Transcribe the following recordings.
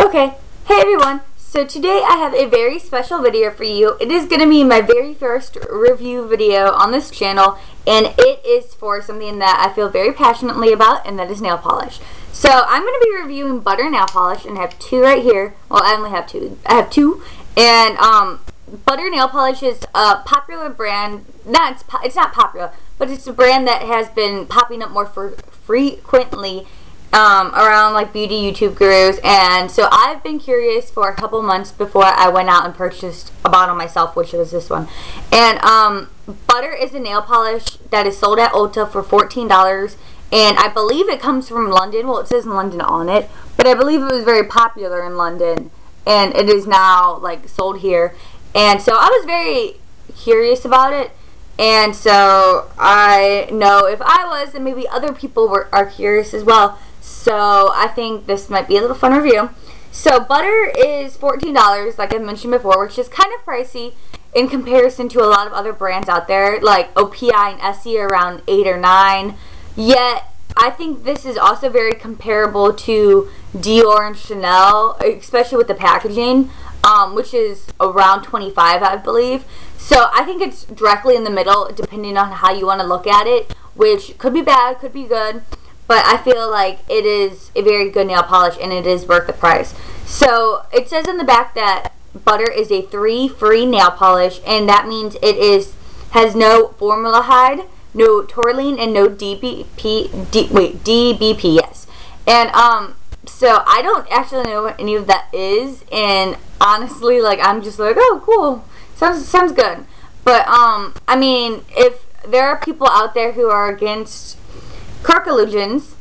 Okay, hey everyone, so today I have a very special video for you. It is going to be my very first review video on this channel, and it is for something that I feel very passionately about, and that is nail polish. So I'm going to be reviewing butter nail polish, and I have two right here. Well, I only have two. I have two, and butter nail polish is a popular brand. It's not popular, but it's a brand that has been popping up more frequently around like beauty YouTube gurus, and so I've been curious for a couple months before I went out and purchased a bottle myself, which was this one. And butter is a nail polish that is sold at Ulta for $14, and I believe it comes from London. Well, it says London on it, but I believe it was very popular in London, and it is now like sold here. And so I was very curious about it, and so I know if I was, and maybe other people are curious as well. So I think this might be a little fun review. So butter is $14, like I mentioned before, which is kind of pricey in comparison to a lot of other brands out there, like OPI and Essie are around $8 or $9. Yet I think this is also very comparable to Dior and Chanel, especially with the packaging, which is around $25, I believe. So I think it's directly in the middle, depending on how you want to look at it, which could be bad, could be good. But I feel like it is a very good nail polish, and it is worth the price. So it says in the back that butter is a 3-free nail polish, and that means it has no formaldehyde, no toluene, and no DBP. Yes. And so I don't actually know what any of that is, and honestly, like I'm just like, oh, cool, sounds good. But I mean, if there are people out there who are against carcinogens,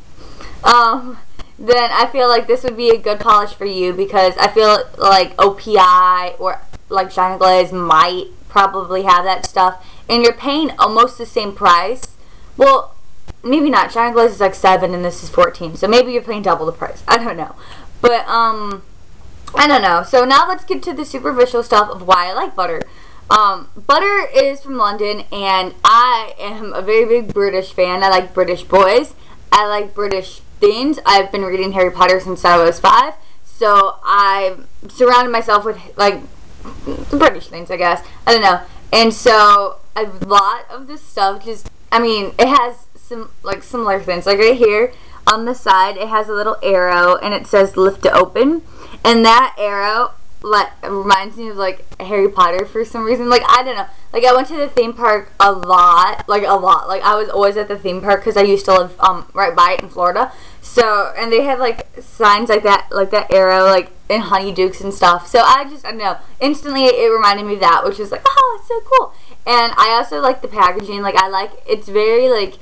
then I feel like this would be a good polish for you, because I feel like OPI or like China Glaze might probably have that stuff, and you're paying almost the same price. Well, maybe not. China Glaze is like $7 and this is $14, so maybe you're paying double the price. I don't know, but I don't know. So now let's get to the superficial stuff of why I like butter. Butter is from London, and I am a very big British fan. I like British boys. I like British things. I've been reading Harry Potter since I was 5, so I've surrounded myself with like British things, I guess. I don't know. And so a lot of this stuff just, I mean, it has some like similar things. Like right here on the side, it has a little arrow, and it says lift to open, and that arrow reminds me of like Harry Potter for some reason. Like I don't know, like I went to the theme park a lot. Like I was always at the theme park because I used to live right by it in Florida. So, and they had like signs like that arrow, like in honeydukes and stuff. So I don't know, instantly it reminded me of that, which is like, oh, it's so cool. And I also like the packaging. Like it's very like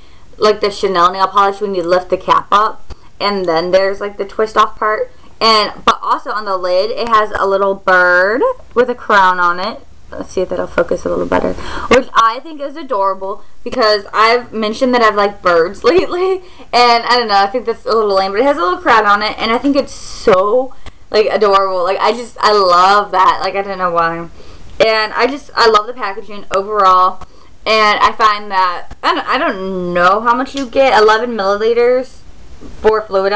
the Chanel nail polish when you lift the cap up, and then there's like the twist off part. But also on the lid, it has a little bird with a crown on it. Let's see if that'll focus a little better. Which I think is adorable, because I've mentioned that I've liked birds lately. And I don't know, I think that's a little lame, but it has a little crown on it, and I think it's so like adorable. Like I love that. Like I don't know why. And I love the packaging overall. And I find that, I don't know how much you get, 11 milliliters. 0.4 fluid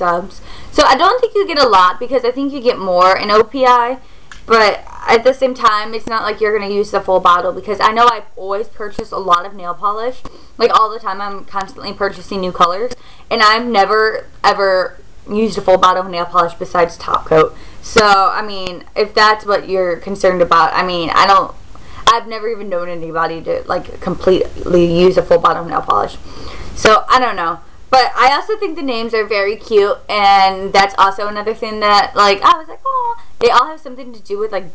ounce. So I don't think you get a lot, because I think you get more in OPI, but at the same time, it's not like you're going to use the full bottle, because I know I always purchase a lot of nail polish. Like all the time, I'm constantly purchasing new colors, and I've never ever used a full bottle of nail polish besides top coat. So I mean, if that's what you're concerned about, I mean, I've never even known anybody to like completely use a full bottle of nail polish. So I don't know. But I also think the names are very cute, and that's also another thing that, like, I was like, oh, they all have something to do with, like,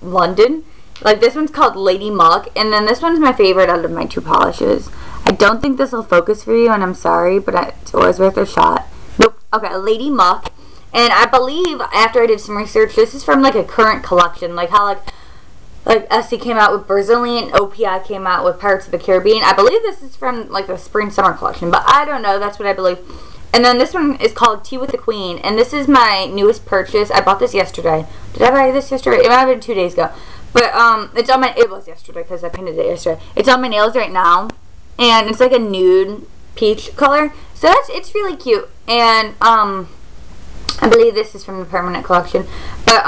London. Like, this one's called Lady Muck, and then this one's my favorite out of my two polishes. I don't think this will focus for you, and I'm sorry, but it's always worth a shot. Nope. Okay, Lady Muck. And I believe, after I did some research, this is from, like, a current collection. Like, how, like Essie came out with Brazilian, OPI came out with Pirates of the Caribbean. I believe this is from like the spring summer collection, but I don't know, that's what I believe. And then this one is called Tea with the Queen, and this is my newest purchase. I bought this yesterday. Did I buy this yesterday? It might have been 2 days ago, but it was yesterday because I painted it yesterday. It's on my nails right now, and it's like a nude peach color, so it's really cute. And I believe this is from the permanent collection. But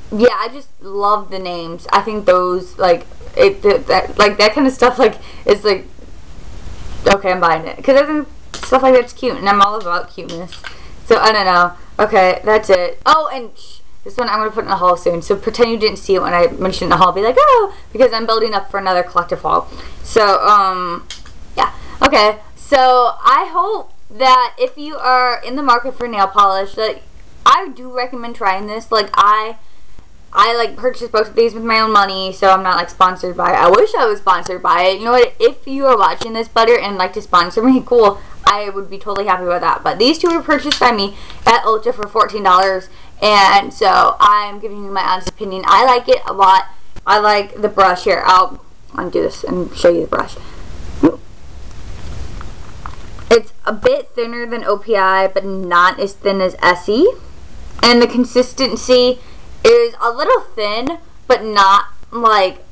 yeah, I just love the names. I think those like that kind of stuff like is like okay, I'm buying it because I think stuff like that's cute, and I'm all about cuteness. So I don't know. Okay, that's it. Oh, and this one I'm gonna put in a haul soon. So pretend you didn't see it when I mentioned it in the haul. Be like, oh, because I'm building up for another collective haul. So yeah. Okay. So I hope that if you are in the market for nail polish, that I do recommend trying this. Like I like purchased both of these with my own money, so I'm not like sponsored by it. I wish I was sponsored by it. You know what? If you are watching this, Butter, and like to sponsor me, cool. I would be totally happy with that. But these two were purchased by me at Ulta for $14, and so I'm giving you my honest opinion. I like it a lot. I like the brush here. I'll undo this and show you the brush. It's a bit thinner than OPI, but not as thin as Essie, and the consistency is a little thin, but not like,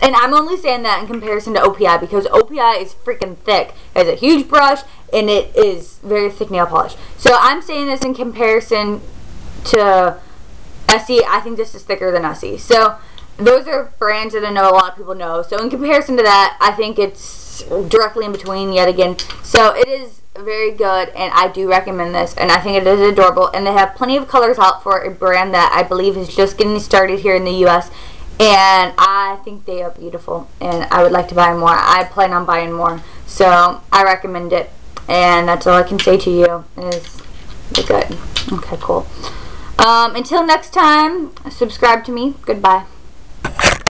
and I'm only saying that in comparison to OPI because OPI is freaking thick. It has a huge brush and it is very thick nail polish. So I'm saying this in comparison to Essie. I think this is thicker than Essie. So those are brands that I know a lot of people know. So in comparison to that, I think it's directly in between yet again. So it is very good, and I do recommend this, and I think it is adorable, and they have plenty of colors out for a brand that I believe is just getting started here in the US, and I think they are beautiful, and I would like to buy more. I plan on buying more, so I recommend it, and that's all I can say to you is they're good. Okay, cool. Until next time, subscribe to me. Goodbye.